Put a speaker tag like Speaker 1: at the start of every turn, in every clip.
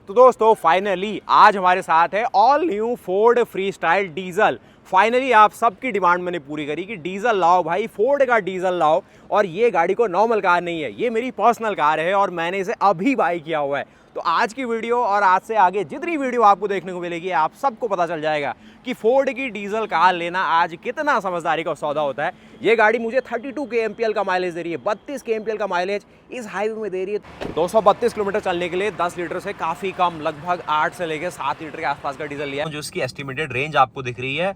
Speaker 1: तो दोस्तों फाइनली आज हमारे साथ है all new Ford freestyle diesel. Finally आप सबकी डिमांड मैंने पूरी करी कि डीजल लाओ भाई, फोर्ड का डीजल लाओ। और ये गाड़ी को नॉर्मल कार नहीं है, ये मेरी पर्सनल कार है और मैंने इसे अभी बाई किया हुआ है। तो आज की वीडियो और आज से आगे जितनी वीडियो आपको देखने को मिलेगी आप सबको पता चल जाएगा कि फोर्ड की डीजल कार लेना आज कितना समझदारी का सौदा होता है। ये गाड़ी मुझे 32 kmpl का माइलेज दे रही है, 32 kmpl का माइलेज इस हाईवे में दे रही है। 232 किलोमीटर चलने के लिए 10 लीटर से काफ़ी कम, लगभग 8 से लेकर 7 लीटर के आसपास का डीजल लिया है। जो इसकी एस्टिमेटेड रेंज आपको दिख रही है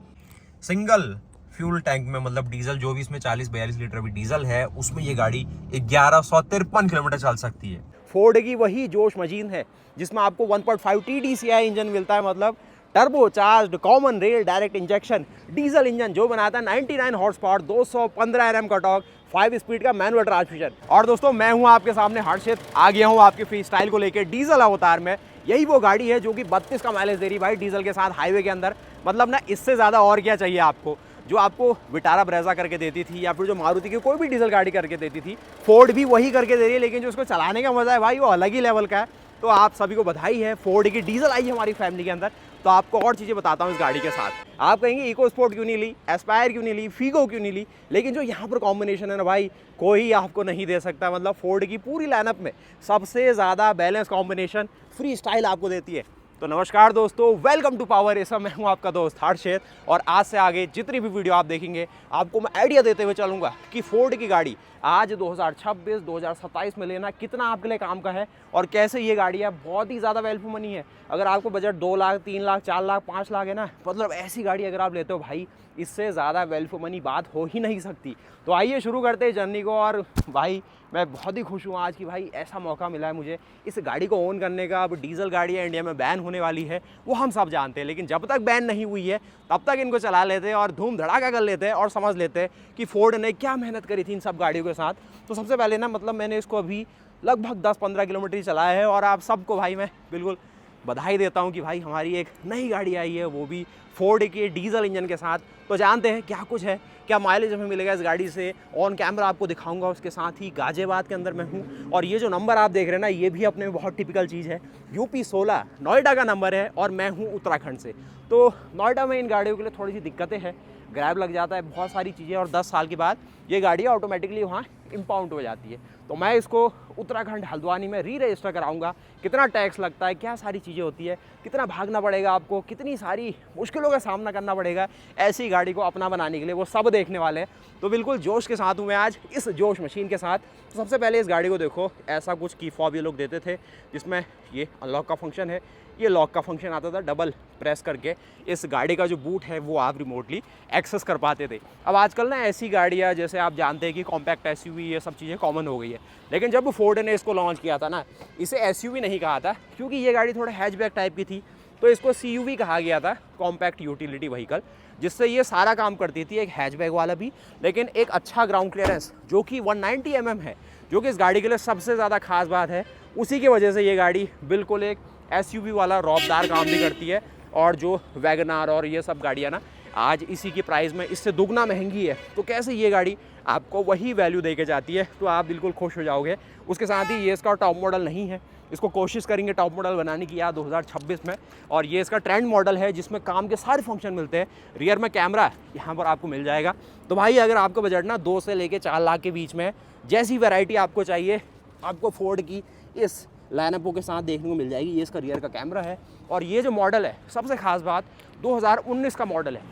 Speaker 1: सिंगल फ्यूल टैंक में, मतलब डीजल जो भी इसमें 40-42 लीटर भी डीजल है उसमें ये गाड़ी 1153 किलोमीटर चल सकती है। फोर्ड की वही जोश मशीन है जिसमें आपको 1.5 TDCI इंजन मिलता है, मतलब turbo charged common rail direct injection diesel engine जो बनाता है 99 हॉर्स पावर, 215 Nm का टॉर्क, 5 स्पीड का मैनुअल ट्रांसमिशन। और दोस्तों मैं हूं आपके सामने हर्षित, आ गया हूं आपके फ्रीस्टाइल को लेकर डीजल अवतार में। यही वो गाड़ी है जो कि 32 का माइलेज दे रही भाई डीजल के साथ हाईवे के अंदर। मतलब ना इससे ज़्यादा और क्या चाहिए आपको। जो आपको विटारा ब्रेजा करके देती थी या फिर जो मारुति की कोई भी डीजल गाड़ी करके देती थी, फोर्ड भी वही करके दे रही है। लेकिन जो उसको चलाने का मजा है भाई वो अलग ही लेवल का है। तो आप सभी को बधाई है, फोर्ड की डीजल आई है हमारी फैमिली के अंदर। तो आपको और चीज़ें बताता हूँ इस गाड़ी के साथ। आप कहेंगे इको स्पोर्ट क्यों नहीं ली, एस्पायर क्यों नहीं ली, फीगो क्यों नहीं ली, लेकिन जो यहाँ पर कॉम्बिनेशन है ना भाई कोई आपको नहीं दे सकता। मतलब फोर्ड की पूरी लाइनअप में सबसे ज़्यादा बैलेंस कॉम्बिनेशन फ्रीस्टाइल आपको देती है। तो नमस्कार दोस्तों, वेलकम टू पावर एसा। मैं हूं आपका दोस्त हर्षित और आज से आगे जितनी भी वीडियो आप देखेंगे आपको मैं आइडिया देते हुए चलूंगा कि फोर्ड की गाड़ी आज 2026-2027 में लेना कितना आपके लिए काम का है और कैसे ये गाड़ियाँ बहुत ही ज़्यादा वैल्यू मनी है। अगर आपको बजट 2 लाख, 3 लाख, 4 लाख, 5 लाख है ना, मतलब ऐसी गाड़ी अगर आप लेते हो भाई इससे ज़्यादा वैल्यू मनी बात हो ही नहीं सकती। तो आइए शुरू करते हैं जर्नी को। और भाई मैं बहुत ही खुश हूँ आज कि भाई ऐसा मौका मिला है मुझे इस गाड़ी को ओन करने का। अब डीजल गाड़ियाँ इंडिया में बैन होने वाली है वो हम सब जानते हैं, लेकिन जब तक बैन नहीं हुई है तब तक इनको चला लेते हैं और धूम धड़ाका कर लेते हैं और समझ लेते हैं कि फोर्ड ने क्या मेहनत करी थी इन सब गाड़ियों के साथ। तो सबसे पहले ना मतलब मैंने इसको अभी लगभग 10-15 किलोमीटर ही चलाया है और आप सबको भाई मैं बिल्कुल बधाई देता हूँ कि भाई हमारी एक नई गाड़ी आई है, वो भी फोर्ड के डीजल इंजन के साथ। तो जानते हैं क्या कुछ है, क्या माइलेज हमें मिलेगा इस गाड़ी से, ऑन कैमरा आपको दिखाऊंगा। उसके साथ ही गाजियाबाद के अंदर मैं हूँ और ये जो नंबर आप देख रहे हैं ना ये भी अपने में बहुत टिपिकल चीज़ है। यूपी 16 नोएडा का नंबर है और मैं हूँ उत्तराखंड से। तो नोएडा में इन गाड़ियों के लिए थोड़ी सी दिक्कतें हैं, ग्रैब लग जाता है, बहुत सारी चीज़ें, और 10 साल के बाद ये गाड़ी ऑटोमेटिकली वहाँ इम्पाउंड हो जाती है। तो मैं इसको उत्तराखंड हल्द्वानी में री रजिस्टर कराऊंगा। कितना टैक्स लगता है, क्या सारी चीज़ें होती है, कितना भागना पड़ेगा आपको, कितनी सारी मुश्किलों का सामना करना पड़ेगा ऐसी गाड़ी को अपना बनाने के लिए, वो सब देखने वाले हैं। तो बिल्कुल जोश के साथ हूँ मैं आज इस जोश मशीन के साथ। तो सबसे पहले इस गाड़ी को देखो, ऐसा कुछ की फॉब ये लोग देते थे जिसमें ये अनलॉक का फंक्शन है, ये लॉक का फंक्शन आता था, डबल प्रेस करके इस गाड़ी का जो बूट है वो आप रिमोटली एक्सेस कर पाते थे। अब आजकल ना ऐसी गाड़ियाँ जैसे आप जानते हैं कि कॉम्पैक्ट एसयूवी ये सब चीज़ें कॉमन हो गई है। लेकिन जब फोर्ड ने इसको लॉन्च किया था ना, इसे एसयूवी नहीं कहा था क्योंकि ये गाड़ी थोड़ा हैचबैक टाइप की थी, तो इसको सीयूवी कहा गया था, कॉम्पैक्ट यूटिलिटी व्हीकल, जिससे ये सारा काम करती थी, एक हैचबैक वाला भी, लेकिन एक अच्छा ग्राउंड क्लियरेंस जो कि 190 mm है, जो कि इस गाड़ी के लिए सबसे ज़्यादा खास बात है। उसी की वजह से ये गाड़ी बिल्कुल एक एसयूवी वाला रौबदार काम भी करती है। और जो वैगनार और ये सब गाड़ियाँ ना आज इसी की प्राइस में इससे दुगना महंगी है, तो कैसे ये गाड़ी आपको वही वैल्यू दे के जाती है, तो आप बिल्कुल खुश हो जाओगे। उसके साथ ही ये इसका टॉप मॉडल नहीं है, इसको कोशिश करेंगे टॉप मॉडल बनाने की यार 2026 में। और ये इसका ट्रेंड मॉडल है जिसमें काम के सारे फंक्शन मिलते हैं। रियर में कैमरा यहाँ पर आपको मिल जाएगा। तो भाई अगर आपको बजट ना 2 से लेके 4 लाख के बीच में जैसी वैरायटी आपको चाहिए, आपको फोर्ड की इस लाइनअपों के साथ देखने को मिल जाएगी। ये इसका रियर का कैमरा है और ये जो मॉडल है सबसे खास बात 2019 का मॉडल है,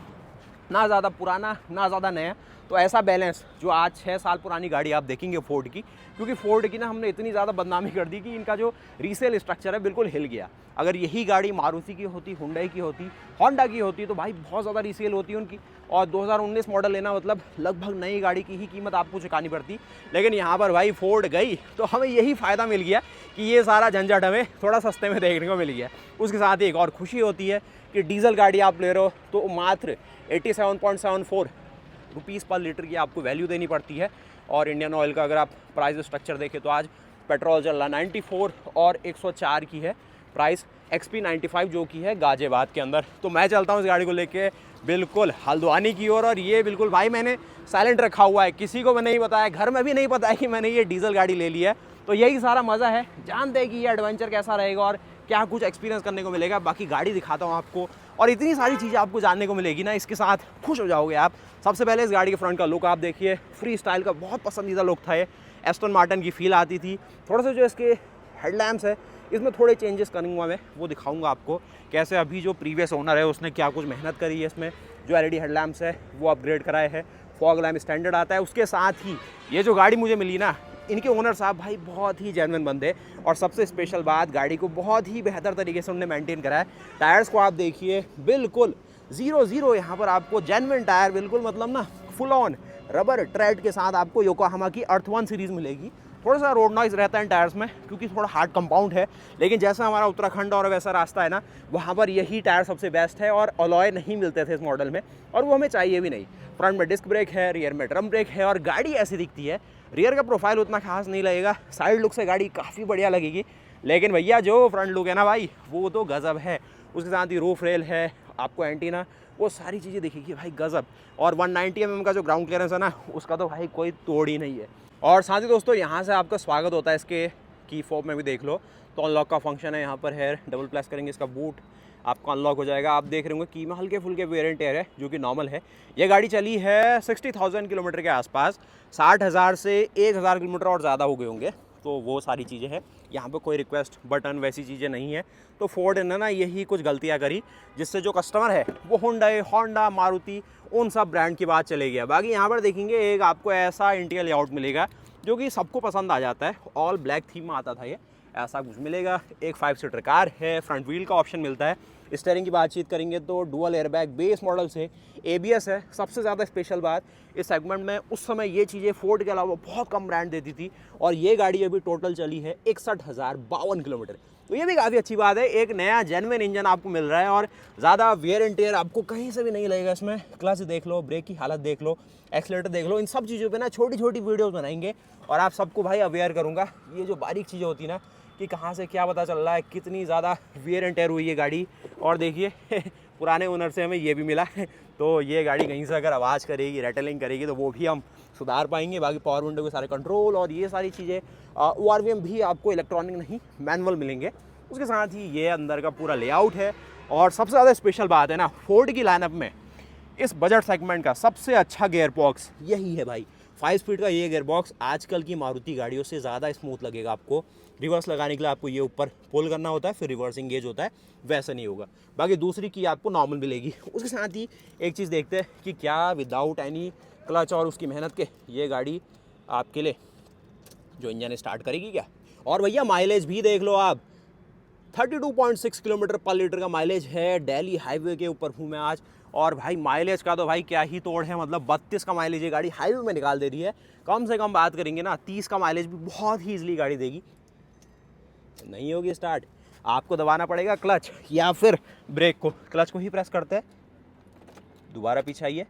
Speaker 1: ना ज़्यादा पुराना ना ज़्यादा नया। तो ऐसा बैलेंस जो आज 6 साल पुरानी गाड़ी आप देखेंगे फोर्ड की, क्योंकि फोर्ड की ना हमने इतनी ज़्यादा बदनामी कर दी कि इनका जो रीसेल स्ट्रक्चर है बिल्कुल हिल गया। अगर यही गाड़ी मारुति की होती, हुंडई की होती, होंडा की होती तो भाई बहुत ज़्यादा रीसेल होती उनकी। और 2019 मॉडल लेना मतलब लगभग नई गाड़ी की ही कीमत आपको चुकानी पड़ती। लेकिन यहाँ पर भाई फोर्ड गई तो हमें यही फ़ायदा मिल गया कि ये सारा झंझट हमें थोड़ा सस्ते में देखने को मिल गया। उसके साथ ही एक और खुशी होती है कि डीजल गाड़ी आप ले रहे हो तो मात्र 87.74 रुपीज़ पर लीटर की आपको वैल्यू देनी पड़ती है। और इंडियन ऑयल का अगर आप प्राइस स्ट्रक्चर देखें तो आज पेट्रोल चल रहा 94 और 104 की है प्राइस, XP 95 जो की है गाजियाबाद के अंदर। तो मैं चलता हूँ इस गाड़ी को लेके बिल्कुल हल्द्वानी की ओर। और ये बिल्कुल भाई मैंने साइलेंट रखा हुआ है, किसी को मैं नहीं बताया, घर में भी नहीं पता है कि मैंने ये डीजल गाड़ी ले ली है। तो यही सारा मज़ा है, जानते हैं कि ये एडवेंचर कैसा रहेगा और क्या कुछ एक्सपीरियंस करने को मिलेगा, बाकी गाड़ी दिखाता हूँ आपको और इतनी सारी चीज़ें आपको जानने को मिलेगी ना, इसके साथ खुश हो जाओगे आप। सबसे पहले इस गाड़ी के फ्रंट का लुक आप देखिए, फ्री स्टाइल का बहुत पसंदीदा लुक था ये, एस्टन मार्टिन की फील आती थी। थोड़ा सा जो इसके हेडलैम्प्स है इसमें थोड़े चेंजेस करूँगा मैं, वो दिखाऊंगा आपको कैसे अभी जो प्रीवियस ओनर है उसने क्या कुछ मेहनत करी है इसमें। जो एलईडी हेडलैम्प्स है वो अपग्रेड कराए हैं, फॉग लैम्प स्टैंडर्ड आता है। उसके साथ ही ये जो गाड़ी मुझे मिली ना, इनके ओनर साहब भाई बहुत ही जेन्युइन बंदे, और सबसे स्पेशल बात गाड़ी को बहुत ही बेहतर तरीके से उन्होंने मेंटेन करा है। टायर्स को आप देखिए बिल्कुल 0-0 यहाँ पर आपको जेन्युइन टायर, बिल्कुल मतलब ना फुल ऑन रबर ट्रेड के साथ आपको योकोहामा की अर्थ 1 सीरीज़ मिलेगी। थोड़ा सा रोड नॉइज़ रहता है इन टायर्स में क्योंकि थोड़ा हार्ड कंपाउंड है, लेकिन जैसा हमारा उत्तराखंड और वैसा रास्ता है ना, वहाँ पर यही टायर सबसे बेस्ट है और अलॉय नहीं मिलते थे इस मॉडल में, और वो हमें चाहिए भी नहीं। फ्रंट में डिस्क ब्रेक है, रियर में ड्रम ब्रेक है, और गाड़ी ऐसी दिखती है। रियर का प्रोफाइल उतना खास नहीं लगेगा, साइड लुक से गाड़ी काफ़ी बढ़िया लगेगी, लेकिन भैया जो फ्रंट लुक है ना भाई, वो तो गज़ब है। उसके साथ ही रूफ रेल है, आपको एंटीना, वो सारी चीज़ें दिखेगी भाई गज़ब। और 190 mm का जो ग्राउंड क्लियरेंस है ना, उसका तो भाई कोई तोड़ ही नहीं है। और साथ ही दोस्तों यहाँ से आपका स्वागत होता है इसके की फोब में भी देख लो, तो अनलॉक का फंक्शन है यहाँ पर है, डबल प्रेस करेंगे इसका बूट आपको अनलॉक हो जाएगा। आप देख रहे होंगे की में हल्के फुल्के वेरिएंट एयर है जो कि नॉर्मल है। ये गाड़ी चली है 60,000 किलोमीटर के आसपास, 60,000 से 1,000 किलोमीटर और ज़्यादा हो गए होंगे, तो वो सारी चीज़ें हैं। यहाँ पे कोई रिक्वेस्ट बटन वैसी चीज़ें नहीं है। तो फोर्ड ने ना यही कुछ गलतियाँ करी जिससे जो कस्टमर है वो हुंडई, होंडा, मारुति, उन सब ब्रांड की बात चले गया। बाकी यहाँ पर देखेंगे एक आपको ऐसा इंटीरियर लेआउट मिलेगा जो कि सबको पसंद आ जाता है। ऑल ब्लैक थीम में आता था ये, ऐसा कुछ मिलेगा। एक 5 सीटर कार है, फ्रंट व्हील का ऑप्शन मिलता है। स्टीयरिंग की बातचीत करेंगे तो डुअल एयरबैग बेस मॉडल से, ABS है। सबसे ज़्यादा स्पेशल बात इस सेगमेंट में उस समय ये चीज़ें फोर्ड के अलावा बहुत कम ब्रांड देती थी, और ये गाड़ी अभी टोटल चली है 61,052 किलोमीटर, तो ये भी काफ़ी अच्छी बात है। एक नया जेन्युइन इंजन आपको मिल रहा है और ज़्यादा वेयर एंड टेयर आपको कहीं से भी नहीं लगेगा इसमें। क्लच देख लो, ब्रेक की हालत देख लो, एक्सीलरेटर देख लो, इन सब चीज़ों पे ना छोटी छोटी वीडियोस बनाएंगे और आप सबको भाई अवेयर करूँगा। ये जो बारीक चीज़ें होती ना कि कहाँ से क्या पता चल रहा है, कितनी ज़्यादा वेयर एंड टेयर हुई है गाड़ी। और देखिए पुराने ओनर से हमें ये भी मिला है, तो ये गाड़ी कहीं से अगर आवाज़ करेगी, रैटलिंग करेगी, तो वो भी हम सुधार पाएंगे। बाकी पावर विंडो के सारे कंट्रोल और ये सारी चीज़ें, ORVM भी आपको इलेक्ट्रॉनिक नहीं मैनुअल मिलेंगे। उसके साथ ही ये अंदर का पूरा लेआउट है। और सबसे ज़्यादा स्पेशल बात है ना, फोर्ड की लाइनअप में इस बजट सेगमेंट का सबसे अच्छा गियर बॉक्स यही है भाई। 5 स्पीड का ये गियर बॉक्स आजकल की मारुति गाड़ियों से ज़्यादा स्मूथ लगेगा आपको। रिवर्स लगाने के लिए आपको ये ऊपर पुल करना होता है, फिर रिवर्स इंगेज होता है, वैसा नहीं होगा। बाकी दूसरी की आपको नॉर्मल मिलेगी। उसके साथ ही एक चीज़ देखते हैं कि क्या विदाउट एनी क्लच और उसकी मेहनत के ये गाड़ी आपके लिए जो इंजन स्टार्ट करेगी क्या। और भैया माइलेज भी देख लो आप, 32.6 किलोमीटर पर लीटर का माइलेज है। दिल्ली हाईवे के ऊपर हूँ मैं आज, और भाई माइलेज का तो भाई क्या ही तोड़ है। मतलब 32 का माइलेज ये गाड़ी हाईवे में निकाल दे रही है। कम से कम बात करेंगे ना 30 का माइलेज भी बहुत ही ईजिली गाड़ी देगी। नहीं होगी स्टार्ट, आपको दबाना पड़ेगा क्लच या फिर ब्रेक को। क्लच को ही प्रेस करते हैं, दोबारा पीछे आइए,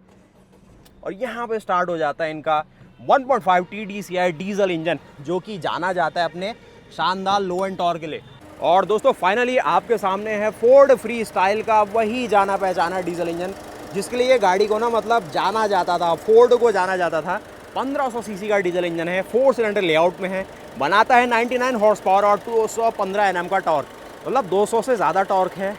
Speaker 1: और यहाँ पे स्टार्ट हो जाता है इनका 1.5 TDCI डीजल इंजन, जो कि जाना जाता है अपने शानदार लो एंड टॉर्क के लिए। और दोस्तों फाइनली आपके सामने है फोर्ड फ्री स्टाइल का वही जाना पहचाना डीजल इंजन, जिसके लिए ये गाड़ी को ना मतलब जाना जाता था, फोर्ड को जाना जाता था। 1500 सीसी का डीजल इंजन है, 4 सिलेंडर लेआउट में है, बनाता है 99 हॉर्स पावर और 215 Nm का टॉर्क। मतलब 200 से ज़्यादा टॉर्क है,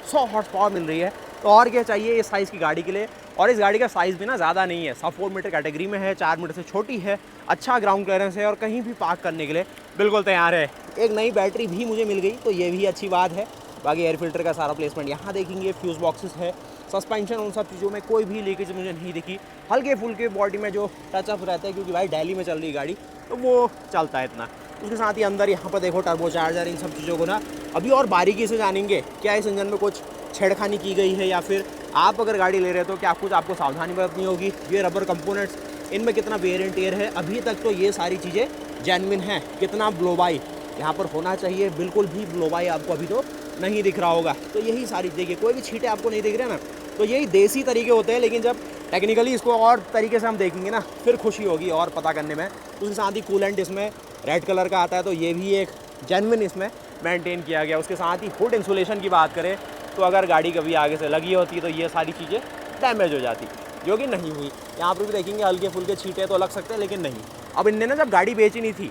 Speaker 1: 100 हॉर्स पावर मिल रही है, तो और क्या चाहिए इस साइज़ की गाड़ी के लिए। और इस गाड़ी का साइज़ भी ना ज़्यादा नहीं है, सब 4 मीटर कैटेगरी में है, 4 मीटर से छोटी है, अच्छा ग्राउंड क्लियरेंस है और कहीं भी पार्क करने के लिए बिल्कुल तैयार है। एक नई बैटरी भी मुझे मिल गई, तो ये भी अच्छी बात है। बाकी एयर फिल्टर का सारा प्लेसमेंट यहाँ देखेंगे, फ्यूज़ बॉक्सेस है, सस्पेंशन, उन सब चीज़ों में कोई भी लीकेज मुझे नहीं दिखी। हल्के फुल्के बॉडी में जो टचअप रहता है, क्योंकि भाई दिल्ली में चल रही गाड़ी, तो वो चलता है इतना। उसके साथ ही अंदर यहाँ पर देखो टर्बो चार्जर, इन सब चीज़ों को ना अभी और बारीकी से जानेंगे। क्या इस इंजन में कुछ छेड़खानी की गई है, या फिर आप अगर गाड़ी ले रहे हो तो क्या कुछ आपको सावधानी बरतनी होगी। ये रबर कंपोनेंट्स, इनमें कितना वेयर एंड टेयर है, अभी तक तो ये सारी चीज़ें जेन्युइन हैं। कितना ब्लो बाई यहाँ पर होना चाहिए, बिल्कुल भी ब्लो बाई आपको अभी तो नहीं दिख रहा होगा। तो यही सारी देखिए, कोई भी छींटे आपको नहीं दिख रहे ना, तो यही देसी तरीके होते हैं। लेकिन जब टेक्निकली इसको और तरीके से हम देखेंगे ना, फिर खुशी होगी और पता करने में। उसके साथ ही कूलेंट इसमें रेड कलर का आता है, तो ये भी एक जेन्युइन इसमें मेंटेन किया गया। उसके साथ ही हुड इंसुलेशन की बात करें तो अगर गाड़ी कभी आगे से लगी होती तो ये सारी चीज़ें डैमेज हो जाती, जो कि नहीं हुई। यहाँ पर भी देखेंगे हल्के फुल्के छींटे तो लग सकते हैं, लेकिन नहीं। अब इनने ना जब गाड़ी बेची नहीं थी,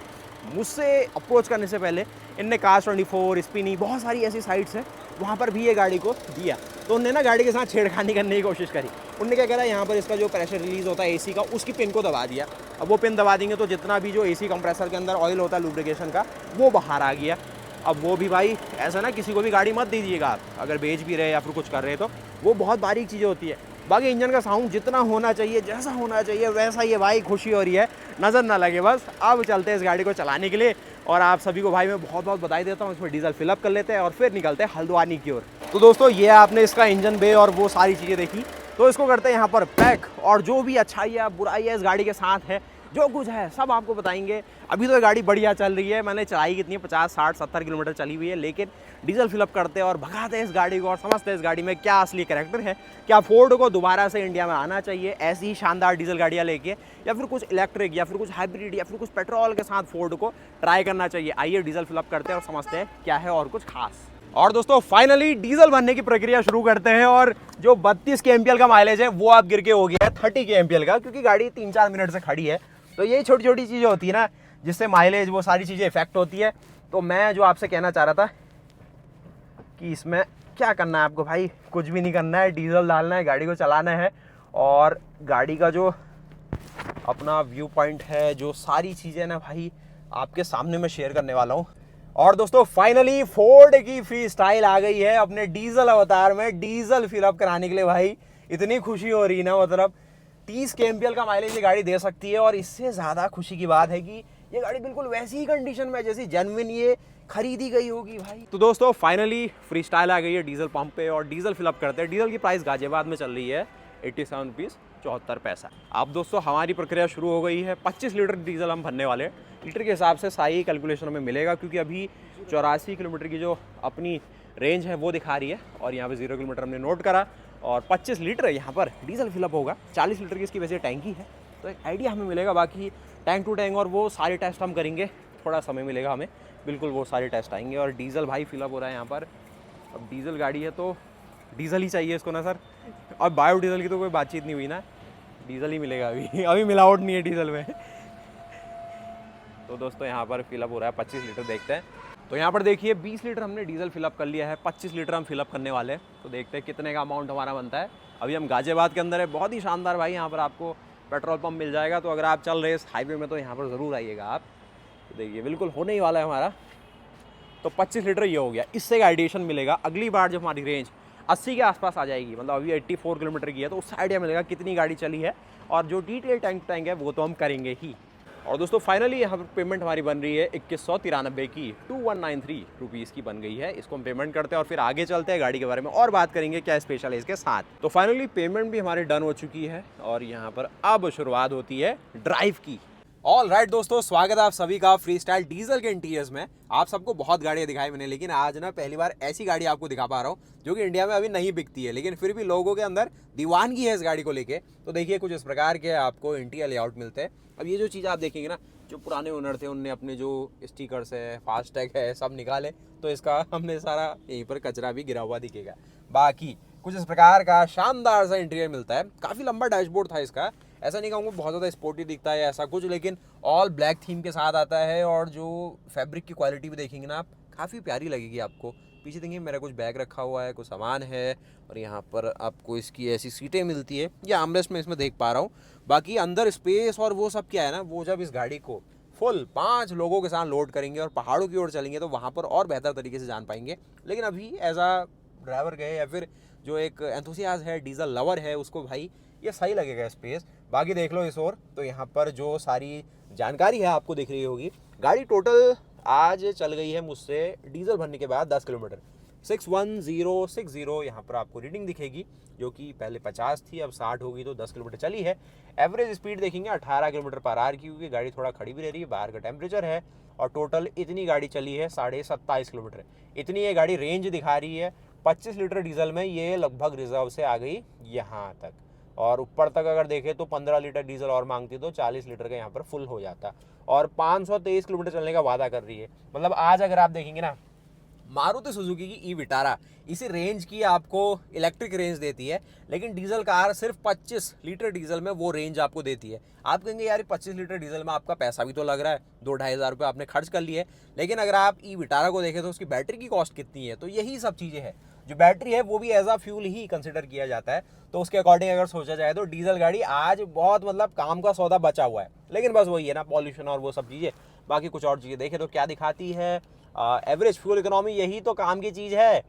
Speaker 1: मुझसे अप्रोच करने से पहले इनने Cars24, स्पिनी, बहुत सारी ऐसी साइट्स हैं, वहाँ पर भी ये गाड़ी को दिया। तो उनने ना गाड़ी के साथ छेड़खानी करने की कोशिश करी। उनने क्या करा, यहाँ पर इसका जो प्रेशर रिलीज़ होता है एसी का, उसकी पिन को दबा दिया। अब वो पिन दबा देंगे तो जितना भी जो एसी कंप्रेसर के अंदर ऑयल होता है लुब्रिकेशन का, वो बाहर आ गया। अब वो भी भाई ऐसा ना किसी को भी गाड़ी मत दीजिएगा आप, अगर बेच भी रहे या फिर कुछ कर रहे तो वो बहुत बारीक चीज़ें होती है। बाकी इंजन का साउंड जितना होना चाहिए, जैसा होना चाहिए वैसा ही है भाई, खुशी हो रही है, नज़र ना लगे बस। अब चलते हैं इस गाड़ी को चलाने के लिए और आप सभी को भाई मैं बहुत बहुत बधाई देता हूँ। इसमें डीजल फिलअप कर लेते हैं और फिर निकलते हैं हल्द्वानी की ओर। तो दोस्तों ये आपने इसका इंजन बे और वो सारी चीज़ें देखी, तो इसको करते हैं यहाँ पर पैक, और जो भी अच्छाई है बुराई है इस गाड़ी के साथ है, जो कुछ है सब आपको बताएंगे। अभी तो ये गाड़ी बढ़िया चल रही है, मैंने चलाई कितनी है 50, 60, 70 किलोमीटर चली हुई है, लेकिन डीजल फिलअप करते हैं और भगाते हैं इस गाड़ी को और समझते हैं इस गाड़ी में क्या असली कैरेक्टर है, क्या फोर्ड को दोबारा से इंडिया में आना चाहिए ऐसी ही शानदार डीजल गाड़ियाँ लेके, या फिर कुछ इलेक्ट्रिक या फिर कुछ हाइब्रिड या फिर कुछ पेट्रोल के साथ फोर्ड को ट्राई करना चाहिए। आइए डीजल फिलअप करते हैं और समझते हैं क्या है और कुछ खास। और दोस्तों फाइनली डीजल भरने की प्रक्रिया शुरू करते हैं, और जो 32 kmpl का माइलेज है वो आप गिर के हो गया है 30 kmpl का, क्योंकि गाड़ी 3-4 मिनट से खड़ी है। तो ये छोटी छोटी चीज़ें होती है ना जिससे माइलेज वो सारी चीज़ें इफेक्ट होती है। तो मैं जो आपसे कहना चाह रहा था कि इसमें क्या करना है आपको भाई, कुछ भी नहीं करना है, डीजल डालना है, गाड़ी को चलाना है, और गाड़ी का जो अपना व्यू पॉइंट है, जो सारी चीज़ें ना भाई आपके सामने मैं शेयर करने वाला हूँ। और दोस्तों फाइनली फोर्ड की फ्री स्टाइल आ गई है अपने डीजल अवतार में, डीजल फिलअप कराने के लिए भाई इतनी खुशी हो रही है ना, मतलब 30 kmpl का माइलेज ये गाड़ी दे सकती है। और इससे ज़्यादा खुशी की बात है कि ये गाड़ी बिल्कुल वैसी ही कंडीशन में जैसी जेन्युइन ये खरीदी गई होगी भाई। तो दोस्तों फाइनली फ्री स्टाइल आ गई है डीजल पंप पे और डीजल फिलअप करते हैं। डीजल की प्राइस गाजियाबाद में चल रही है 87 ₹74। अब दोस्तों हमारी प्रक्रिया शुरू हो गई है। 25 लीटर डीजल हम भरने वाले हैं। लीटर के हिसाब से सही कैलकुलेशन हमें मिलेगा, क्योंकि अभी 84 किलोमीटर की जो अपनी रेंज है वो दिखा रही है, और यहाँ पे 0 किलोमीटर हमने नोट करा, और 25 लीटर यहाँ पर डीजल फिलअप होगा। 40 लीटर की इसकी वैसे टैंकी है, तो एक आइडिया हमें मिलेगा। बाकी टैंक टू टैंक और वो सारे टेस्ट हम करेंगे, थोड़ा समय मिलेगा हमें, बिल्कुल वो सारे टेस्ट आएंगे। और डीजल भाई फिलअप हो रहा है यहाँ पर। अब डीजल गाड़ी है तो डीजल ही चाहिए इसको ना सर, और बायोडीजल की तो कोई बातचीत नहीं हुई ना, डीजल ही मिलेगा अभी अभी मिलावट नहीं है डीजल में। तो दोस्तों यहाँ पर फिलअप हो रहा है 25 लीटर, देखते हैं। तो यहाँ पर देखिए 20 लीटर हमने डीजल फिलअप कर लिया है, 25 लीटर हम फिलअप करने वाले हैं। तो देखते हैं कितने का अमाउंट हमारा बनता है। अभी हम गाजियाबाद के अंदर है, बहुत ही शानदार भाई यहाँ पर आपको पेट्रोल पंप मिल जाएगा। तो अगर आप चल रहे इस हाईवे में तो यहाँ पर ज़रूर आइएगा आप। तो देखिए बिल्कुल होने ही वाला है हमारा। तो 25 लीटर ये हो गया, इससे आइडिएशन मिलेगा। अगली बार जब हमारी रेंज 80 के आसपास आ जाएगी, मतलब अभी 84 किलोमीटर की है, तो उससे आइडिया मिलेगा कितनी गाड़ी चली है, और जो डिटेल टैंक है वो तो हम करेंगे ही। और दोस्तों फाइनली यहाँ पर पेमेंट हमारी बन रही है 2193 की, 2193 रुपीज़ की बन गई है। इसको हम पेमेंट करते हैं और फिर आगे चलते हैं, गाड़ी के बारे में और बात करेंगे क्या स्पेशल है इसके साथ। तो फाइनली पेमेंट भी हमारी डन हो चुकी है, और यहाँ पर अब शुरुआत होती है ड्राइव की। ऑल राइट दोस्तों, स्वागत है आप सभी का फ्री स्टाइल डीजल के इंटीरियर्स में। आप सबको बहुत गाड़ियाँ दिखाई मैंने, लेकिन आज ना पहली बार ऐसी गाड़ी आपको दिखा पा रहा हूँ जो कि इंडिया में अभी नहीं बिकती है, लेकिन फिर भी लोगों के अंदर दीवानगी है इस गाड़ी को लेके। तो देखिए कुछ इस प्रकार के आपको इंटीरियर लेआउट मिलते हैं। अब ये जो चीज़ आप देखेंगे ना, जो पुराने ओनर थे उनने अपने जो स्टिकर्स है, फास्टैग है, सब निकाले, तो इसका हमने सारा यहीं पर कचरा भी गिरा हुआ दिखेगा। बाकी कुछ इस प्रकार का शानदार सा इंटीरियर मिलता है। काफ़ी लंबा डैशबोर्ड था इसका, ऐसा नहीं कहूँगा बहुत ज़्यादा स्पोर्टी दिखता है ऐसा कुछ, लेकिन ऑल ब्लैक थीम के साथ आता है। और जो फैब्रिक की क्वालिटी भी देखेंगे ना आप, काफ़ी प्यारी लगेगी आपको। पीछे देखिए मेरा कुछ बैग रखा हुआ है, कुछ सामान है, और यहाँ पर आपको इसकी ऐसी सीटें मिलती है। ये आर्मरेस्ट में इसमें देख पा रहा हूँ। बाकी अंदर स्पेस और वो सब क्या है ना, वो जब इस गाड़ी को फुल 5 लोगों के साथ लोड करेंगे और पहाड़ों की ओर चलेंगे तो वहाँ पर और बेहतर तरीके से जान पाएंगे। लेकिन अभी एज अ ड्राइवर गए या फिर जो एक एंथुसियास्ट है, डीजल लवर है, उसको भाई ये सही लगेगा स्पेस। बाकी देख लो इस ओर, तो यहाँ पर जो सारी जानकारी है आपको दिख रही होगी। गाड़ी टोटल आज चल गई है मुझसे डीजल भरने के बाद 10 किलोमीटर, 61060 यहाँ पर आपको रीडिंग दिखेगी, जो कि पहले 50 थी, अब 60 होगी, तो 10 किलोमीटर चली है। एवरेज स्पीड देखेंगे 18 किलोमीटर पर आवर की, क्योंकि गाड़ी थोड़ा खड़ी भी रह रही है, बाहर का टेम्परेचर है। और टोटल इतनी गाड़ी चली है 27.5 किलोमीटर, इतनी ये गाड़ी रेंज दिखा रही है। 25 लीटर डीजल में ये लगभग रिजर्व से आ गई यहाँ तक, और ऊपर तक अगर देखें तो 15 लीटर डीजल और मांगती तो 40 लीटर का यहाँ पर फुल हो जाता। और 523 किलोमीटर चलने का वादा कर रही है। मतलब आज अगर आप देखेंगे ना, मारुति सुजुकी की ई विटारा इसी रेंज की आपको इलेक्ट्रिक रेंज देती है, लेकिन डीजल कार सिर्फ 25 लीटर डीजल में वो रेंज आपको देती है। आप कहेंगे यार 25 लीटर डीजल में आपका पैसा भी तो लग रहा है, 2-2.5 रुपये आपने खर्च कर लिए, लेकिन अगर आप ई विटारा को देखें तो उसकी बैटरी की कॉस्ट कितनी है। तो यही सब चीज़ें हैं, जो बैटरी है वो भी एज अ फ्यूल ही कंसिडर किया जाता है। तो उसके अकॉर्डिंग अगर सोचा जाए तो डीजल गाड़ी आज बहुत मतलब काम का सौदा बचा हुआ है, लेकिन बस वही है ना, पॉल्यूशन और वो सब चीज़ें। बाकी कुछ और चीज़ें देखें तो क्या दिखाती है, एवरेज फ्यूल इकोनॉमी, यही तो काम की चीज़ है।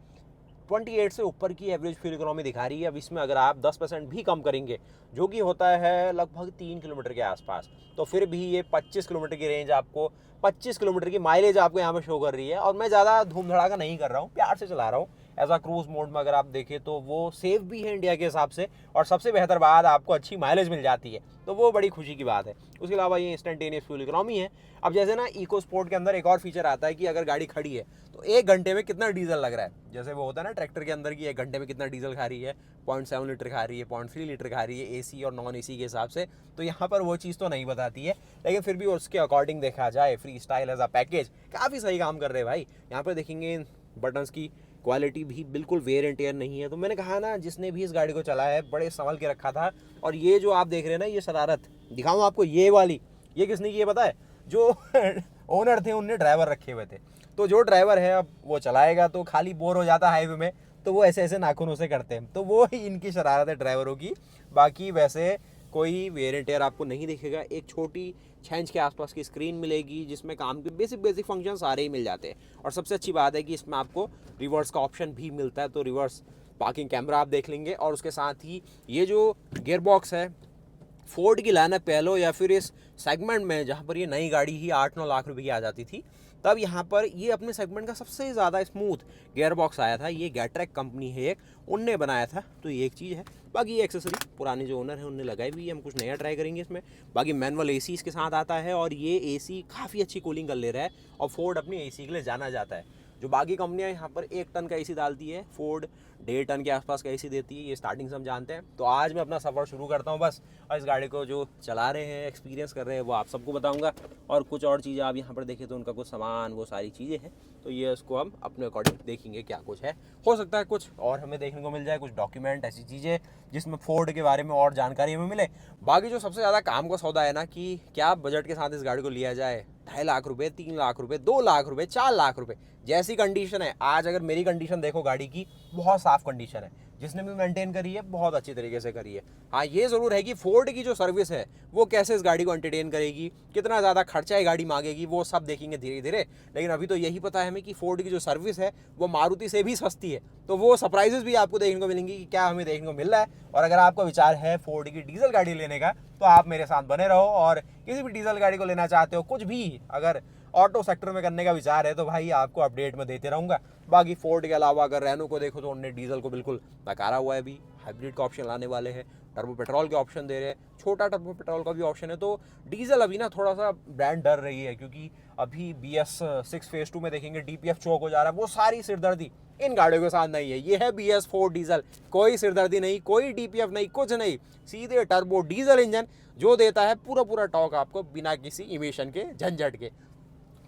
Speaker 1: 28 से ऊपर की एवरेज फ्यूल इकोनॉमी दिखा रही है। अब इसमें अगर आप 10% भी कम करेंगे, जो कि होता है लगभग 3 किलोमीटर के आसपास, तो फिर भी ये 25 किलोमीटर की रेंज आपको, 25 किलोमीटर की माइलेज आपको यहाँ पे शो कर रही है। और मैं ज़्यादा धूम धड़ाका नहीं कर रहा हूँ, प्यार से चला रहा हूँ। एज आ क्रूज मोड में अगर आप देखें तो वो सेफ भी है इंडिया के हिसाब से, और सबसे बेहतर बात आपको अच्छी माइलेज मिल जाती है, तो वो बड़ी खुशी की बात है। उसके अलावा ये इंस्टेंटेनियस फ्यूल इकोनॉमी है। अब जैसे ना इको स्पोर्ट के अंदर एक और फीचर आता है कि अगर गाड़ी खड़ी है तो 1 घंटे में कितना डीजल लग रहा है, जैसे वो होता है ना ट्रैक्टर के अंदर की 1 घंटे में कितना डीजल खा रही है, 0.7 लीटर खा रही है, 0.3 लीटर खा रही है, एसी और नॉन एसी के हिसाब से। तो यहाँ पर वो चीज़ तो नहीं बताती है, लेकिन फिर भी उसके अकॉर्डिंग देखा जाए free style as a package काफ़ी सही काम कर रहे हैं भाई। यहाँ पर देखेंगे बटन्स की क्वालिटी भी बिल्कुल वेयर एंड टेयर नहीं है। तो मैंने कहा ना, जिसने भी इस गाड़ी को चलाया है बड़े संभल के रखा था। और ये जो आप देख रहे हैं ना, ये शरारत दिखाऊं आपको, ये वाली, ये किसने की है पता है? जो ओनर थे उनने ड्राइवर रखे हुए थे। तो जो ड्राइवर है अब वो चलाएगा तो खाली बोर हो जाता हाईवे में, तो वो ऐसे ऐसे नाखूनों से करते हैं। तो वो ही इनकी शरारत है ड्राइवरों की। बाकी वैसे कोई वेयर एंड टेयर आपको नहीं दिखेगा। एक छोटी 6 इंच के आसपास की स्क्रीन मिलेगी, जिसमें काम के बेसिक फंक्शन सारे ही मिल जाते हैं। और सबसे अच्छी बात है कि इसमें आपको रिवर्स का ऑप्शन भी मिलता है, तो रिवर्स पार्किंग कैमरा आप देख लेंगे। और उसके साथ ही ये जो गियर बॉक्स है, फोर्ड की लाइनअप कह लो या फिर इस सेगमेंट में जहाँ पर ये नई गाड़ी ही 8-9 लाख रुपए की आ जाती थी, तब यहाँ पर ये अपने सेगमेंट का सबसे ज़्यादा स्मूथ गियर बॉक्स आया था। ये गैट्रैक कंपनी है एक, उनने बनाया था, तो ये एक चीज़ है। बाकी ये एक्सेसरी पुराने जो ओनर है उनने लगाई हुई है, हम कुछ नया ट्राई करेंगे इसमें। बाकी मैनुअल एसी इसके साथ आता है, और ये एसी काफ़ी अच्छी कूलिंग कर ले रहा है, और फोर्ड अपनी एसी के लिए जाना जाता है। जो बाकी कंपनियां यहाँ पर 1 टन का एसी डालती है, फोर्ड 1.5 टन के आसपास का एसी देती है। ये स्टार्टिंग से हम जानते हैं। तो आज मैं अपना सफ़र शुरू करता हूँ बस, और इस गाड़ी को जो चला रहे हैं, एक्सपीरियंस कर रहे हैं, वो आप सबको बताऊँगा। और कुछ और चीज़ें आप यहाँ पर देखें तो उनका कुछ सामान, वो सारी चीज़ें हैं, तो ये उसको हम अपने अकॉर्डिंग देखेंगे क्या कुछ है। हो सकता है कुछ और हमें देखने को मिल जाए, कुछ डॉक्यूमेंट, ऐसी चीज़ें जिसमें फोर्ड के बारे में और जानकारी हमें मिले। बाकी जो सबसे ज़्यादा काम का सौदा है ना, कि क्या बजट के साथ इस गाड़ी को लिया जाए, 2.5 लाख रुपये, 3 लाख रुपये, 2 लाख रुपये, 4 लाख रुपये, जैसी कंडीशन है। आज अगर मेरी कंडीशन देखो गाड़ी की, बहुत साफ कंडीशन है। जिसने भी मेंटेन करी है बहुत अच्छी तरीके से करी है। हाँ, ये ज़रूर है कि फोर्ड की जो सर्विस है वो कैसे इस गाड़ी को एंटरटेन करेगी, कितना ज़्यादा खर्चा ये गाड़ी मांगेगी, वो सब देखेंगे धीरे धीरे। लेकिन अभी तो यही पता है हमें कि फोर्ड की जो सर्विस है वो मारुति से भी सस्ती है। तो वो सरप्राइजेस भी आपको देखने को मिलेंगी कि क्या हमें देखने को मिल रहा है। और अगर आपका विचार है फोर्ड की डीजल गाड़ी लेने का, तो आप मेरे साथ बने रहो। और किसी भी डीजल गाड़ी को लेना चाहते हो, कुछ भी अगर ऑटो सेक्टर में करने का विचार है, तो भाई आपको अपडेट में देते रहूँगा। बाकी फोर्ड के अलावा अगर रेनो को देखो तो उन्होंने डीजल को बिल्कुल नकारा हुआ है। अभी हाइब्रिड का ऑप्शन लाने वाले हैं, टर्बो पेट्रोल के ऑप्शन दे रहे हैं, छोटा टर्बो पेट्रोल का भी ऑप्शन है। तो डीजल अभी ना थोड़ा सा ब्रांड डर रही है, क्योंकि अभी BS6 फेज 2 में देखेंगे DPF चौक हो जा रहा है। वो सारी सिरदर्दी इन गाड़ियों के साथ नहीं है। ये है BS4 डीजल, कोई सिरदर्दी नहीं, कोई DPF नहीं, कुछ नहीं, सीधे टर्बो डीजल इंजन जो देता है पूरा टॉर्क आपको बिना किसी इमिशन के, झंझट के।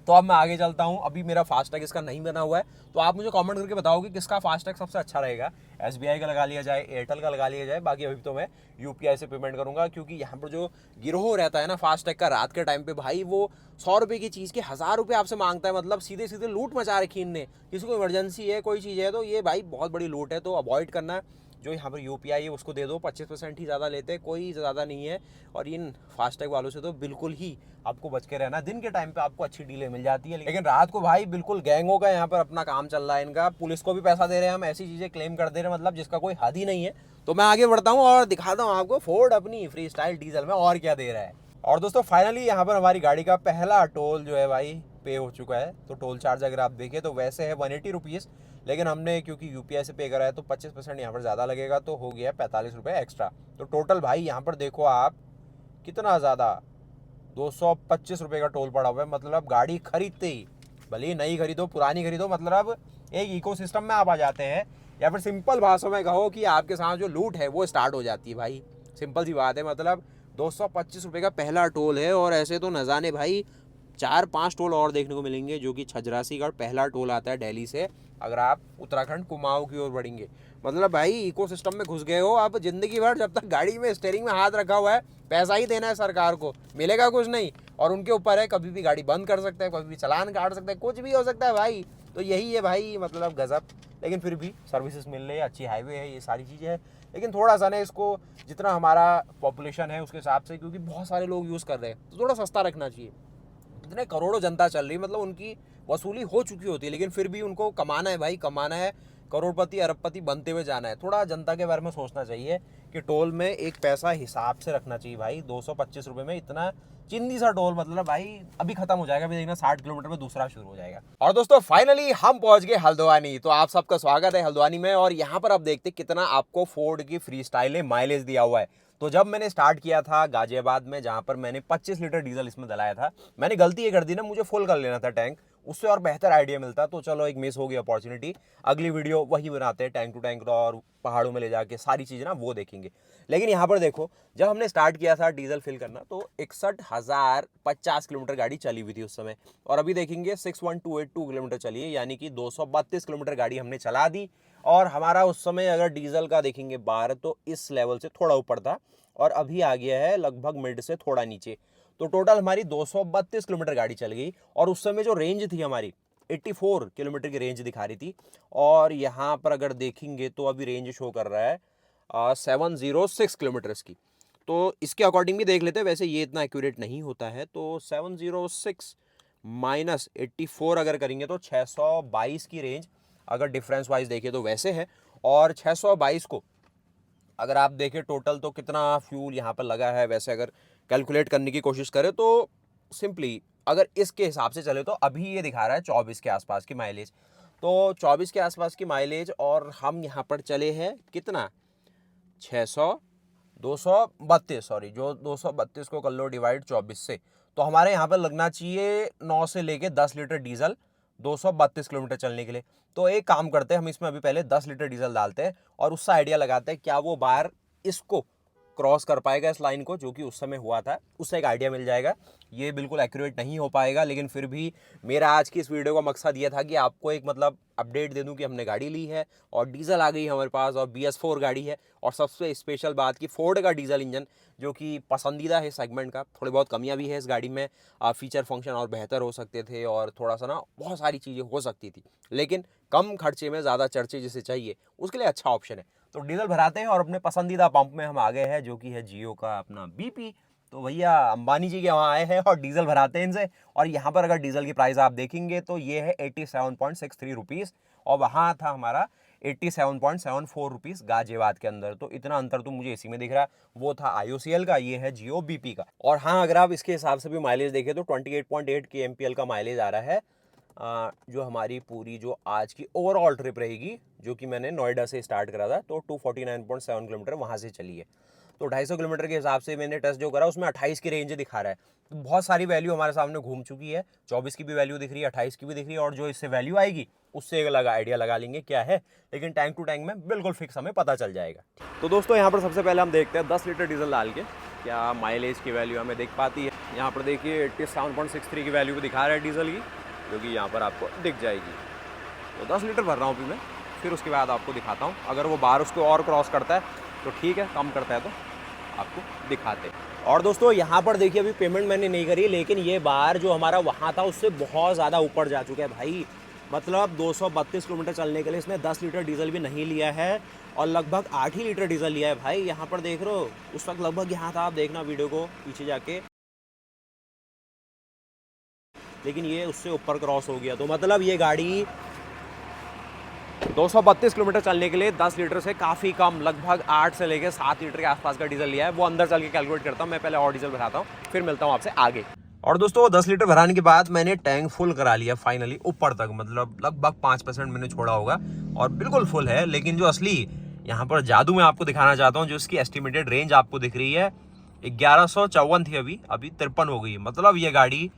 Speaker 1: तो अब मैं आगे चलता हूँ। अभी मेरा फास्टैग इसका नहीं बना हुआ है, तो आप मुझे कमेंट करके बताओ कि किसका फास्टैग सबसे अच्छा रहेगा। SBI का लगा लिया जाए, एयरटेल का लगा लिया जाए। बाकी अभी तो मैं UPI से पेमेंट करूँगा, क्योंकि यहाँ पर जो गिरोह रहता है ना फास्टैग का, रात के टाइम पे भाई वो 100 रुपये की चीज़ के 1000 रुपये आपसे मांगता है। मतलब सीधे सीधे लूट मचा रखी इनने। किसी को इमरजेंसी है, कोई चीज़ है, तो ये भाई बहुत बड़ी लूट है, तो अवॉइड करना। जो यहाँ पर UPI है उसको दे दो, 25% ही ज़्यादा लेते हैं, कोई ज़्यादा नहीं है। और इन फास्टैग वालों से तो बिल्कुल ही आपको बच के रहना। दिन के टाइम पे आपको अच्छी डीलें मिल जाती है, लेकिन रात को भाई बिल्कुल गैंगों का यहाँ पर अपना काम चल रहा है इनका। पुलिस को भी पैसा दे रहे हैं हम, ऐसी चीज़ें क्लेम कर दे रहे हैं, मतलब जिसका कोई हद ही नहीं है। तो मैं आगे बढ़ता हूँ और दिखाता हूँ आपको फोर्ड अपनी फ्री स्टाइल डीजल में और क्या दे रहा है। और दोस्तों फाइनली यहाँ पर हमारी गाड़ी का पहला टोल जो है भाई पे हो चुका है। तो टोल चार्ज अगर आप देखें तो वैसे है 180 रुपीज़, लेकिन हमने क्योंकि UPI से पे करा है तो 25% यहाँ पर ज़्यादा लगेगा, तो हो गया 45 रुपये एक्स्ट्रा। तो टोटल भाई यहाँ पर देखो आप कितना ज़्यादा, 225 रुपये का टोल पड़ा हुआ है। मतलब गाड़ी खरीदते ही, भले ही नई खरीदो पुरानी खरीदो, मतलब एक इकोसिस्टम में आप आ जाते हैं। या फिर सिंपल भाषा में कहो कि आपके साथ जो लूट है वो स्टार्ट हो जाती है भाई। सिंपल सी बात है, मतलब 225 रुपये का पहला टोल है। और ऐसे तो न जाने भाई 4-5 टोल और देखने को मिलेंगे, जो कि छजरासीगढ़ पहला टोल आता है दिल्ली से अगर आप उत्तराखंड कुमाऊं की ओर बढ़ेंगे। मतलब भाई इकोसिस्टम में घुस गए हो आप जिंदगी भर। जब तक गाड़ी में स्टीयरिंग में हाथ रखा हुआ है पैसा ही देना है सरकार को, मिलेगा कुछ नहीं। और उनके ऊपर है, कभी भी गाड़ी बंद कर सकते हैं, कभी भी चालान काट सकते हैं, कुछ भी हो सकता है भाई। तो यही है भाई, मतलब गजब। लेकिन फिर भी सर्विसेज मिल रही है, अच्छी हाईवे है, ये सारी चीज़ें हैं। लेकिन थोड़ा सा ना इसको, जितना हमारा पॉपुलेशन है उसके हिसाब से, क्योंकि बहुत सारे लोग यूज़ कर रहे हैं, तो थोड़ा सस्ता रखना चाहिए। इतने करोड़ों जनता चल रही है, मतलब उनकी वसूली हो चुकी होती है, लेकिन फिर भी उनको कमाना है भाई, कमाना है, करोड़पति अरबपति बनते हुए जाना है। थोड़ा जनता के बारे में सोचना चाहिए कि टोल में एक पैसा हिसाब से रखना चाहिए भाई। 225 रुपये में इतना चिंदी सा टोल, मतलब भाई अभी खत्म हो जाएगा, अभी देखना 60 किलोमीटर में दूसरा शुरू हो जाएगा। और दोस्तों फाइनली हम पहुंच गए हल्द्वानी। तो आप सबका स्वागत है हल्द्वानी में। और यहाँ पर आप देखते कितना आपको फोर्ड की फ्री स्टाइल ने माइलेज दिया हुआ है। तो जब मैंने स्टार्ट किया था गाजियाबाद में, जहाँ पर मैंने 25 लीटर डीजल इसमें डलाया था, मैंने गलती ये कर दी ना, मुझे फुल कर लेना था टैंक, उससे और बेहतर आइडिया मिलता। तो चलो एक मिस हो गई अपॉर्चुनिटी, अगली वीडियो वही बनाते हैं, टैंक टू टैंक और पहाड़ों में ले जाके सारी चीज़ें ना वो देखेंगे। लेकिन यहाँ पर देखो, जब हमने स्टार्ट किया था डीजल फिल करना तो 61,050 किलोमीटर गाड़ी चली हुई थी उस समय। और अभी देखेंगे 61,282 किलोमीटर चली है, यानी कि 232 किलोमीटर गाड़ी हमने चला दी। और हमारा उस समय अगर डीजल का देखेंगे बार, तो इस लेवल से थोड़ा ऊपर था और अभी आ गया है लगभग मिड से थोड़ा नीचे। तो टोटल हमारी 232 किलोमीटर गाड़ी चल गई। और उस समय जो रेंज थी हमारी 84 किलोमीटर की रेंज दिखा रही थी। और यहाँ पर अगर देखेंगे तो अभी रेंज शो कर रहा है 706 किलोमीटर्स की। तो इसके अकॉर्डिंग भी देख लेते हैं, वैसे ये इतना एक्यूरेट नहीं होता है। तो 706 माइनस 84 अगर करेंगे तो 622 की रेंज अगर डिफरेंस वाइज देखें तो वैसे है। और 622 को अगर आप देखें टोटल तो कितना फ्यूल यहाँ पर लगा है, वैसे अगर कैलकुलेट करने की कोशिश करें तो सिंपली अगर इसके हिसाब से चले तो अभी ये दिखा रहा है 24 के आसपास की माइलेज। तो 24 के आसपास की माइलेज, और हम यहाँ पर चले हैं कितना 232 सॉरी, जो 232 को कर लो डिवाइड 24 से, तो हमारे यहाँ पर लगना चाहिए 9 से लेके 10 लीटर डीजल 232 किलोमीटर चलने के लिए। तो एक काम करते हैं, हम इसमें अभी पहले 10 लीटर डीजल डालते हैं और उससे आइडिया लगाते हैं क्या वो बार इसको क्रॉस कर पाएगा, इस लाइन को, जो कि उस समय हुआ था। उससे एक आइडिया मिल जाएगा। ये बिल्कुल एक्यूरेट नहीं हो पाएगा, लेकिन फिर भी मेरा आज की इस वीडियो का मकसद ये था कि आपको एक मतलब अपडेट दे दूं कि हमने गाड़ी ली है और डीजल आ गई है हमारे पास और BS4 गाड़ी है। और सबसे स्पेशल बात कि फोर्ड का डीजल इंजन जो कि पसंदीदा है सेगमेंट का। थोड़ी बहुत कमियां भी है इस गाड़ी में, फीचर फंक्शन और बेहतर हो सकते थे और थोड़ा सा ना बहुत सारी चीज़ें हो सकती थी, लेकिन कम खर्चे में ज़्यादा चर्चे जिसे चाहिए उसके लिए अच्छा ऑप्शन है। तो डीजल भराते हैं और अपने पसंदीदा पंप में हम आ गए हैं, जो कि है जियो का अपना BP। तो भैया अंबानी जी के वहाँ आए हैं और डीजल भराते हैं इनसे। और यहाँ पर अगर डीजल की प्राइस आप देखेंगे तो ये है 87.63 रुपीज़ और वहाँ था हमारा 87.74 रुपीज़ गाजियाबाद के अंदर। तो इतना अंतर तो मुझे इसी में दिख रहा है। वो था IOCL का, ये है जियो BP का। और हाँ, अगर आप इसके हिसाब से भी माइलेज देखें तो 28.8 kmpl का माइलेज आ रहा है। जो हमारी पूरी जो आज की ओवरऑल ट्रिप रहेगी, जो कि मैंने नोएडा से स्टार्ट करा था, तो 249.7 किलोमीटर वहाँ से चली है। तो 250 किलोमीटर के हिसाब से मैंने टेस्ट जो करा उसमें 28 की रेंज दिखा रहा है। तो बहुत सारी वैल्यू हमारे सामने घूम चुकी है। 24 की भी वैल्यू दिख रही है, 28 की भी दिख रही है, और जो इससे वैल्यू आएगी उससे एक अलग आइडिया लगा लेंगे क्या है। लेकिन टैंक टू टैंक में बिल्कुल फिक्स हमें पता चल जाएगा। तो दोस्तों यहाँ पर सबसे पहले हम देखते हैं 10 लीटर डीजल डाल के क्या माइलेज की वैल्यू हमें दिख पाती है। यहाँ पर देखिए 87.63 की वैल्यू भी दिखा रहा है डीजल की, जो कि यहाँ पर आपको दिख जाएगी। तो 10 लीटर भर रहा हूँ अभी मैं, फिर उसके बाद आपको दिखाता हूँ। अगर वो बार उसको और क्रॉस करता है तो ठीक है, कम करता है तो आपको दिखाते हैं। और दोस्तों यहाँ पर देखिए अभी पेमेंट मैंने नहीं करी, लेकिन ये बार जो हमारा वहाँ था उससे बहुत ज़्यादा ऊपर जा चुका है भाई। मतलब 232 किलोमीटर चलने के लिए इसने 10 लीटर डीजल भी नहीं लिया है और लगभग 8 ही लीटर डीजल लिया है भाई। यहाँ पर देख रहे हो, उस वक्त लगभग यहाँ था, आप देखना वीडियो को पीछे जाके, लेकिन ये उससे ऊपर क्रॉस हो गया। तो मतलब ये गाड़ी 232 किलोमीटर चलने के लिए 10 लीटर से काफ़ी कम, लगभग 8 से लेकर 7 लीटर के आसपास का डीजल लिया है। वो अंदर चल के कैलकुलेट करता हूँ मैं, पहले और डीजल भराता हूँ, फिर मिलता हूँ आपसे आगे। और दोस्तों 10 लीटर भराने के बाद मैंने टैंक फुल करा लिया फाइनली ऊपर तक, मतलब लगभग 5% मैंने छोड़ा होगा और बिल्कुल फुल है। लेकिन जो असली यहाँ पर जादू मैं आपको दिखाना चाहता हूँ, जो इसकी एस्टिमेटेड रेंज आपको दिख रही है 1154 थी, अभी 53 हो गई। मतलब ये गाड़ी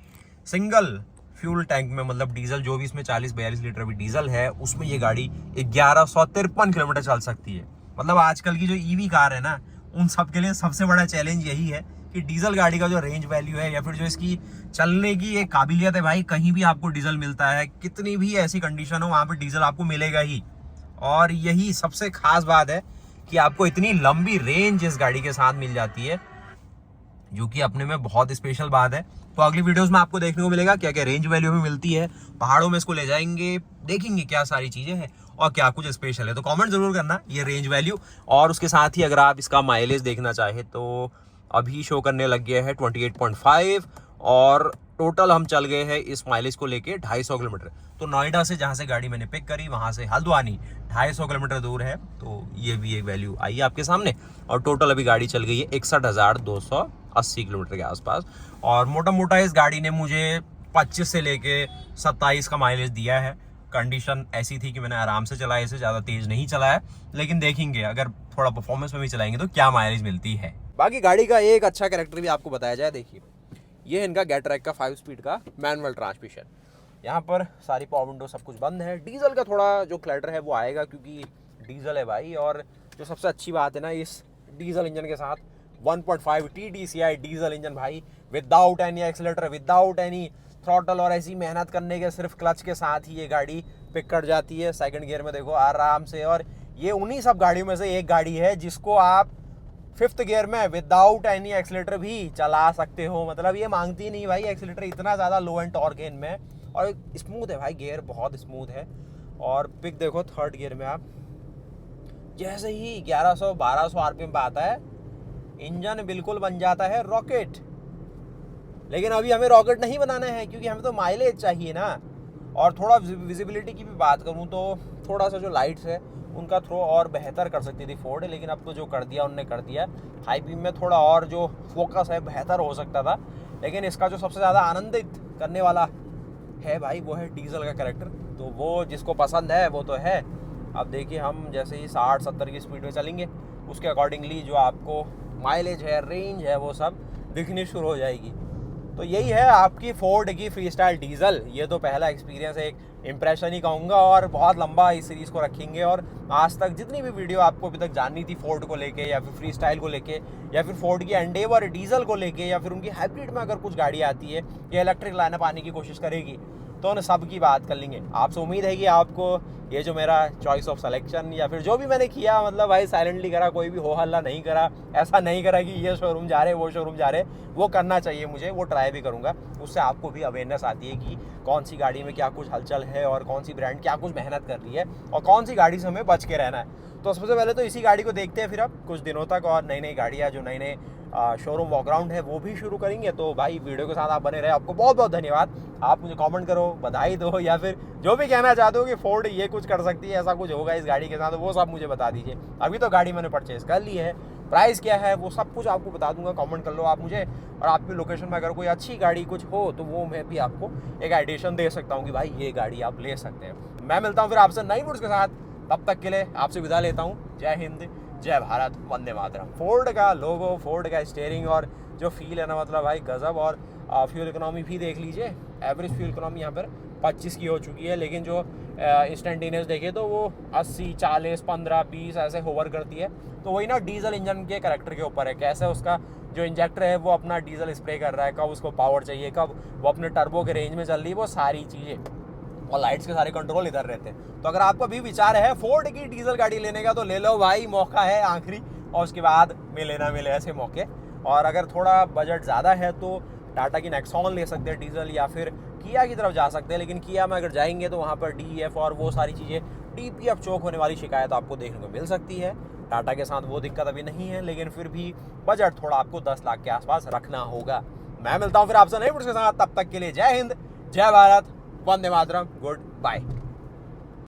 Speaker 1: सिंगल फ्यूल टैंक में, मतलब डीजल जो भी इसमें 40-42 लीटर भी डीजल है, उसमें ये गाड़ी 1153 किलोमीटर चल सकती है। मतलब आजकल की जो ईवी कार है ना, उन सब के लिए सबसे बड़ा चैलेंज यही है कि डीजल गाड़ी का जो रेंज वैल्यू है या फिर जो इसकी चलने की एक काबिलियत है भाई, कहीं भी आपको डीजल मिलता है, कितनी भी ऐसी कंडीशन हो वहाँ पर डीजल आपको मिलेगा ही। और यही सबसे खास बात है कि आपको इतनी लंबी रेंज इस गाड़ी के साथ मिल जाती है, जो कि अपने में बहुत स्पेशल बात है। तो अगली वीडियोस में आपको देखने को मिलेगा क्या क्या रेंज वैल्यू में मिलती है, पहाड़ों में इसको ले जाएंगे, देखेंगे क्या सारी चीजें हैं और क्या कुछ स्पेशल है। तो कमेंट जरूर करना ये रेंज वैल्यू, और उसके साथ ही अगर आप इसका माइलेज देखना चाहे तो अभी शो करने लग गया है 28.5, और टोटल हम चल गए हैं इस माइलेज को लेके 250 किलोमीटर। तो नोएडा से जहाँ से गाड़ी मैंने पिक करी वहाँ से हल्द्वानी 250 किलोमीटर दूर है, तो ये भी एक वैल्यू आई है आपके सामने। और टोटल अभी गाड़ी चल गई है 61,280 किलोमीटर के आसपास। और मोटा मोटा इस गाड़ी ने मुझे 25 से लेके 27 का माइलेज दिया है। कंडीशन ऐसी थी कि मैंने आराम से चलाया, इसे ज़्यादा तेज़ नहीं चलाया, लेकिन देखेंगे अगर थोड़ा परफॉर्मेंस में भी चलाएंगे तो क्या माइलेज मिलती है। बाकी गाड़ी का एक अच्छा कैरेक्टर भी आपको बताया जाए, देखिए ये इनका गेटरैक का 5 स्पीड का मैनुअल ट्रांसमिशन। यहाँ पर सारी पावर विंडो सब कुछ बंद है। डीजल का थोड़ा जो क्लटर है वो आएगा क्योंकि डीजल है भाई। और जो सबसे अच्छी बात है ना, इस डीजल इंजन के साथ 1.5 TDCI डीजल इंजन भाई, without any accelerator, without any throttle और ऐसी मेहनत करने के सिर्फ क्लच के साथ ही ये गाड़ी पिक कर जाती है सेकंड गियर में, देखो आराम से। और ये उन्हीं सब गाड़ियों में से एक गाड़ी है जिसको आप 5th गियर में विदाउट एनी एक्सीलरेटर भी चला सकते हो। मतलब ये मांगती नहीं भाई एक्सीलरेटर, इतना ज़्यादा लो एंड टॉर्क है इनमें। और स्मूथ है भाई, गियर बहुत स्मूथ है। और पिक देखो 3rd गियर में आप जैसे ही 1100-1200 RPM पे आता है, इंजन बिल्कुल बन जाता है रॉकेट। लेकिन अभी हमें रॉकेट नहीं बनाना है क्योंकि हमें तो माइलेज चाहिए ना। और थोड़ा विजिबिलिटी की भी बात करूँ तो थोड़ा सा जो लाइट्स है उनका थ्रो और बेहतर कर सकती थी फोर्ड, लेकिन अब तो जो कर दिया उनने कर दिया। हाई बीम में थोड़ा और जो फोकस है बेहतर हो सकता था, लेकिन इसका जो सबसे ज़्यादा आनंदित करने वाला है भाई वो है डीजल का कैरेक्टर। तो वो जिसको पसंद है वो तो है। अब देखिए हम जैसे ही 60-70 की स्पीड में चलेंगे उसके अकॉर्डिंगली जो आपको माइलेज है, रेंज है, वो सब दिखनी शुरू हो जाएगी। तो यही है आपकी फोर्ड की फ्रीस्टाइल डीजल। ये तो पहला एक्सपीरियंस है, एक इम्प्रेशन ही कहूँगा, और बहुत लंबा इस सीरीज़ को रखेंगे। और आज तक जितनी भी वीडियो आपको अभी तक जाननी थी फोर्ड को लेके या फिर फ्रीस्टाइल को लेके या फिर फोर्ड की एंडेवर डीजल को लेके या फिर उनकी हाइब्रिड में अगर कुछ गाड़ी आती है या इलेक्ट्रिक लाइनअप आने की कोशिश करेगी तो उन सब की बात कर लेंगे। आपसे उम्मीद है कि आपको ये जो मेरा चॉइस ऑफ सिलेक्शन या फिर जो भी मैंने किया, मतलब भाई साइलेंटली करा, कोई भी हो हल्ला नहीं करा, ऐसा नहीं करा कि ये शोरूम जा रहे वो शोरूम जा रहे, वो करना चाहिए मुझे, वो ट्राई भी करूँगा। उससे आपको भी अवेयरनेस आती है कि कौन सी गाड़ी में क्या कुछ हलचल है और कौन सी ब्रांड क्या कुछ मेहनत कर रही है और कौन सी गाड़ी से हमें बच के रहना है। तो सबसे पहले तो इसी गाड़ी को देखते हैं, फिर अब कुछ दिनों तक और नई नई गाड़ियाँ जो नए नए शोरूम वॉकराउंड है वो भी शुरू करेंगे। तो भाई वीडियो के साथ आप बने रहे, आपको बहुत बहुत धन्यवाद। आप मुझे कमेंट करो, बधाई दो, या फिर जो भी कहना चाहते हो कि फोर्ड ये कुछ कर सकती है, ऐसा कुछ होगा इस गाड़ी के साथ, तो वो सब मुझे बता दीजिए। अभी तो गाड़ी मैंने परचेज़ कर ली है, प्राइस क्या है वो सब कुछ आपको बता दूंगा। कमेंट कर लो आप मुझे, और आपकी लोकेशन में अगर कोई अच्छी गाड़ी कुछ हो तो वो मैं भी आपको एक आइडिएशन दे सकता हूँ कि भाई ये गाड़ी आप ले सकते हैं। मैं मिलता हूँ फिर आपसे नई वीडियोस के साथ, तब तक के लिए आपसे विदा लेता हूँ। जय हिंद, जय भारत, वंदे मातरम। फोर्ड का लोगो, फोर्ड का स्टीयरिंग और जो फील है ना, मतलब भाई गजब। और फ्यूल इकोनॉमी भी देख लीजिए, एवरेज फ्यूल इकोनॉमी यहाँ पर 25 की हो चुकी है, लेकिन जो इंस्टेंटेनियस देखे तो वो 80, 40, 15, 20 ऐसे होवर करती है। तो वही ना डीजल इंजन के कैरेक्टर के ऊपर है, कैसे उसका जो इंजेक्टर है वो अपना डीजल स्प्रे कर रहा है, कब उसको पावर चाहिए, कब वो अपने टर्बो के रेंज में चल रही है, वो सारी चीज़ें। और लाइट्स के सारे कंट्रोल इधर रहते हैं। तो अगर आपका भी विचार है फोर्ड की डीजल गाड़ी लेने का तो ले लो भाई, मौका है आखिरी, और उसके बाद मिले ना मिले ऐसे मौके। और अगर थोड़ा बजट ज़्यादा है तो टाटा की नेक्सॉन ले सकते हैं डीजल, या फिर किया की तरफ जा सकते हैं। लेकिन किया में अगर जाएंगे तो वहाँ पर DEF और वो सारी चीज़ें, DPF चौक होने वाली शिकायत आपको देखने को मिल सकती है। टाटा के साथ वो दिक्कत अभी नहीं है, लेकिन फिर भी बजट थोड़ा आपको 10 लाख के आसपास रखना होगा। मैं मिलता हूँ फिर आपसे नई वीडियो के साथ, तब तक के लिए जय हिंद, जय भारत, वंदे मातरम, गुड बाय।